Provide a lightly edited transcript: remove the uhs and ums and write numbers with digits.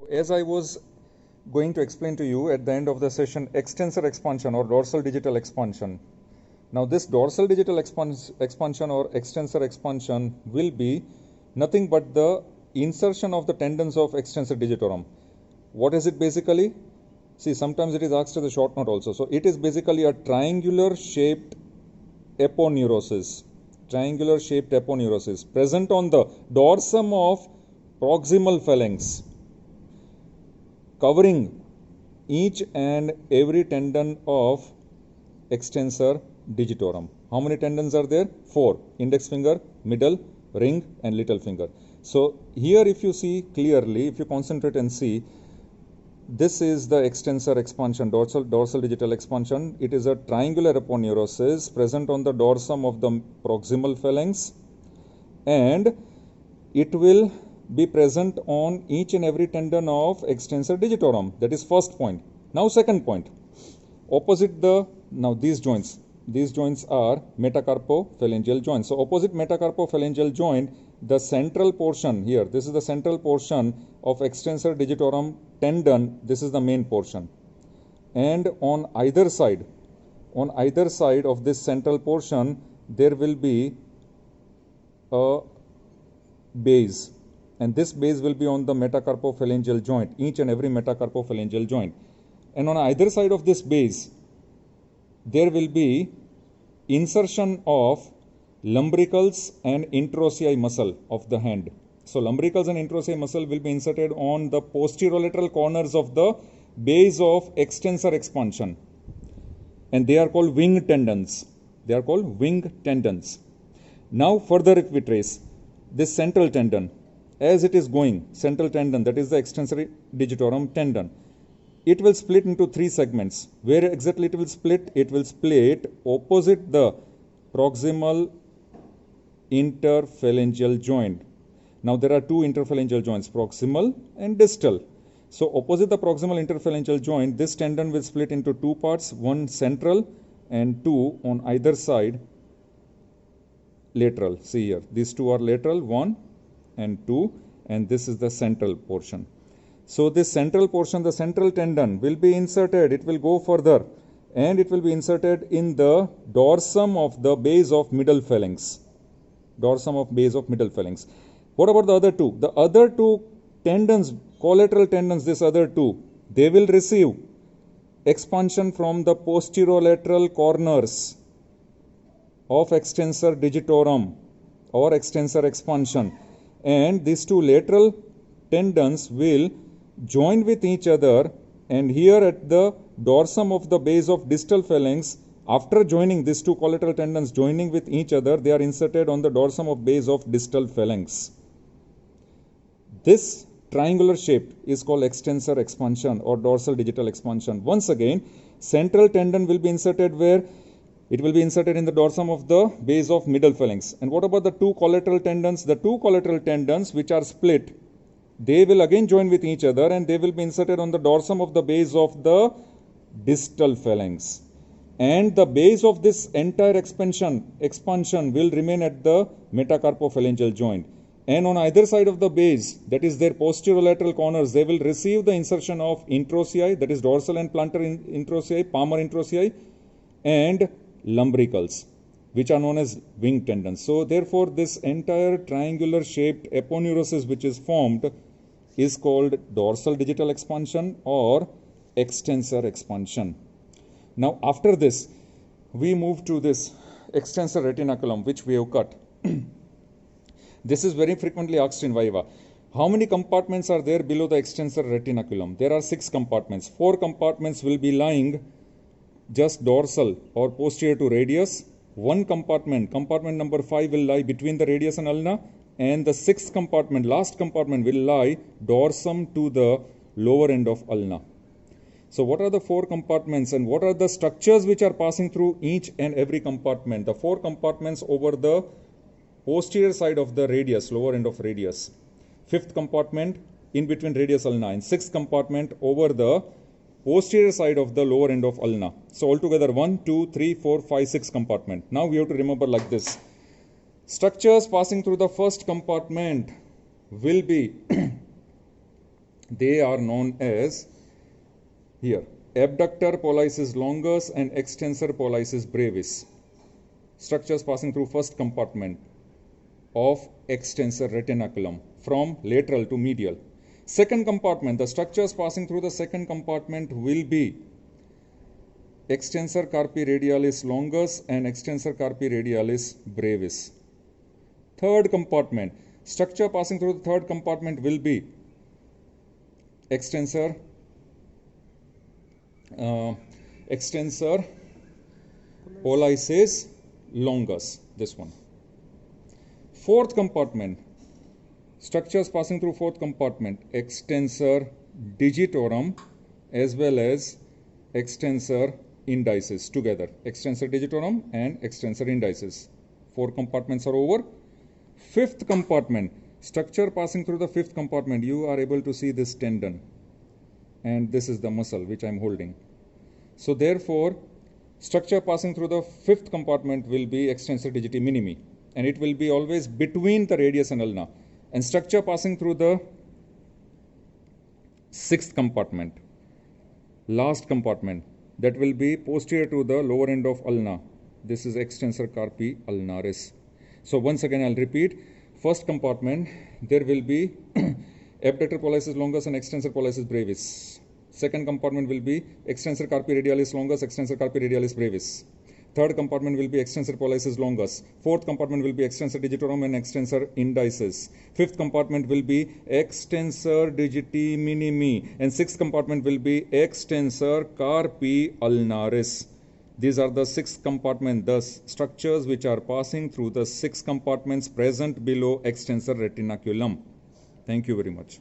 As I was going to explain to you at the end of the session, extensor expansion or dorsal digital expansion. Now this dorsal digital expansion or extensor expansion will be nothing but the insertion of the tendons of extensor digitorum. What is it basically? See, sometimes it is asked as a short note also. So it is basically a triangular shaped aponeurosis. Triangular shaped aponeurosis present on the dorsum of proximal phalanx, covering each and every tendon of extensor digitorum. How many tendons are there? 4. Index finger, middle, ring and little finger. So here if you see clearly, if you concentrate and see, this is the extensor expansion, dorsal digital expansion. It is a triangular aponeurosis present on the dorsum of the proximal phalanx, and it will be present on each and every tendon of extensor digitorum. That is first point. Now second point, opposite the, now these joints are metacarpophalangeal joints. So opposite metacarpophalangeal joint, the central portion here, this is the central portion of extensor digitorum tendon, this is the main portion, and on either side of this central portion there will be a base, and this base will be on the metacarpophalangeal joint, each and every metacarpophalangeal joint, and on either side of this base there will be insertion of lumbricals and introosei muscle of the hand. So lumbricals and introosei muscle will be inserted on the posterolateral corners of the base of extensor expansion, and they are called wing tendons. Now further if we trace this central tendon, as it is going, central tendon, that is the extensor digitorum tendon, it will split into 3 segments. Where exactly it will split? It will split opposite the proximal interphalangeal joint. Now there are 2 interphalangeal joints, proximal and distal. So opposite the proximal interphalangeal joint, this tendon will split into 2 parts, one central and 2 on either side lateral. See here, these 2 are lateral, 1 and 2, and this is the central portion. So this central portion, the central tendon will be inserted, it will go further, and it will be inserted in the dorsum of the base of middle phalanx. What about the other 2? The other 2 tendons, collateral tendons, this other 2, they will receive expansion from the posterolateral corners of extensor digitorum or extensor expansion, and these 2 lateral tendons will join with each other, and here at the dorsum of the base of distal phalanx, after joining these 2 collateral tendons joining with each other, they are inserted on the dorsum of base of distal phalanx. This triangular shape is called extensor expansion or dorsal digital expansion. Once again, central tendon will be inserted where? It will be inserted in the dorsum of the base of middle phalanx. And what about the 2 collateral tendons? The 2 collateral tendons which are split, they will again join with each other, and they will be inserted on the dorsum of the base of the distal phalanx. And the base of this entire expansion will remain at the metacarpophalangeal joint. And on either side of the base, that is their posterolateral corners, they will receive the insertion of introosei, that is dorsal and plantar introosei, palmar introosei, and lumbricals, which are known as wing tendons. So therefore this entire triangular shaped aponeurosis which is formed is called dorsal digital expansion or extensor expansion. Now after this, we move to this extensor retinaculum which we have cut. This is very frequently asked in Viva. How many compartments are there below the extensor retinaculum? There are 6 compartments. 4 compartments will be lying just dorsal or posterior to radius. 1 compartment number 5, will lie between the radius and ulna, and the 6th compartment, last compartment, will lie dorsum to the lower end of ulna. So what are the 4 compartments and what are the structures which are passing through each and every compartment? The 4 compartments over the posterior side of the radius, lower end of radius. 5th compartment in between radius ulna, and 6th compartment over the posterior side of the lower end of ulna. So altogether 1, 2, 3, 4, 5, 6 compartment. Now we have to remember like this. Structures passing through the first compartment will be They are known as, here, abductor pollicis longus and extensor pollicis brevis. Structures passing through first compartment of extensor retinaculum from lateral to medial. Second compartment, the structures passing through the second compartment will be extensor carpi radialis longus and extensor carpi radialis brevis. Third compartment, structure passing through the third compartment will be extensor pollicis longus, this one. Fourth compartment, structures passing through fourth compartment, extensor digitorum as well as extensor indicis together. Extensor digitorum and extensor indicis. 4 compartments are over. Fifth compartment, structure passing through the fifth compartment, you are able to see this tendon and this is the muscle which I am holding. So therefore, structure passing through the fifth compartment will be extensor digiti minimi, and it will be always between the radius and ulna. And structure passing through the sixth compartment, last compartment, that will be posterior to the lower end of ulna. This is extensor carpi ulnaris. So once again I'll repeat. First compartment, there will be abductor pollicis longus and extensor pollicis brevis. Second compartment will be extensor carpi radialis longus, extensor carpi radialis brevis. Third compartment will be extensor pollicis longus. Fourth compartment will be extensor digitorum and extensor indicis. Fifth compartment will be extensor digiti minimi. And sixth compartment will be extensor carpi ulnaris. These are the 6 compartments, the structures which are passing through the 6 compartments present below extensor retinaculum. Thank you very much.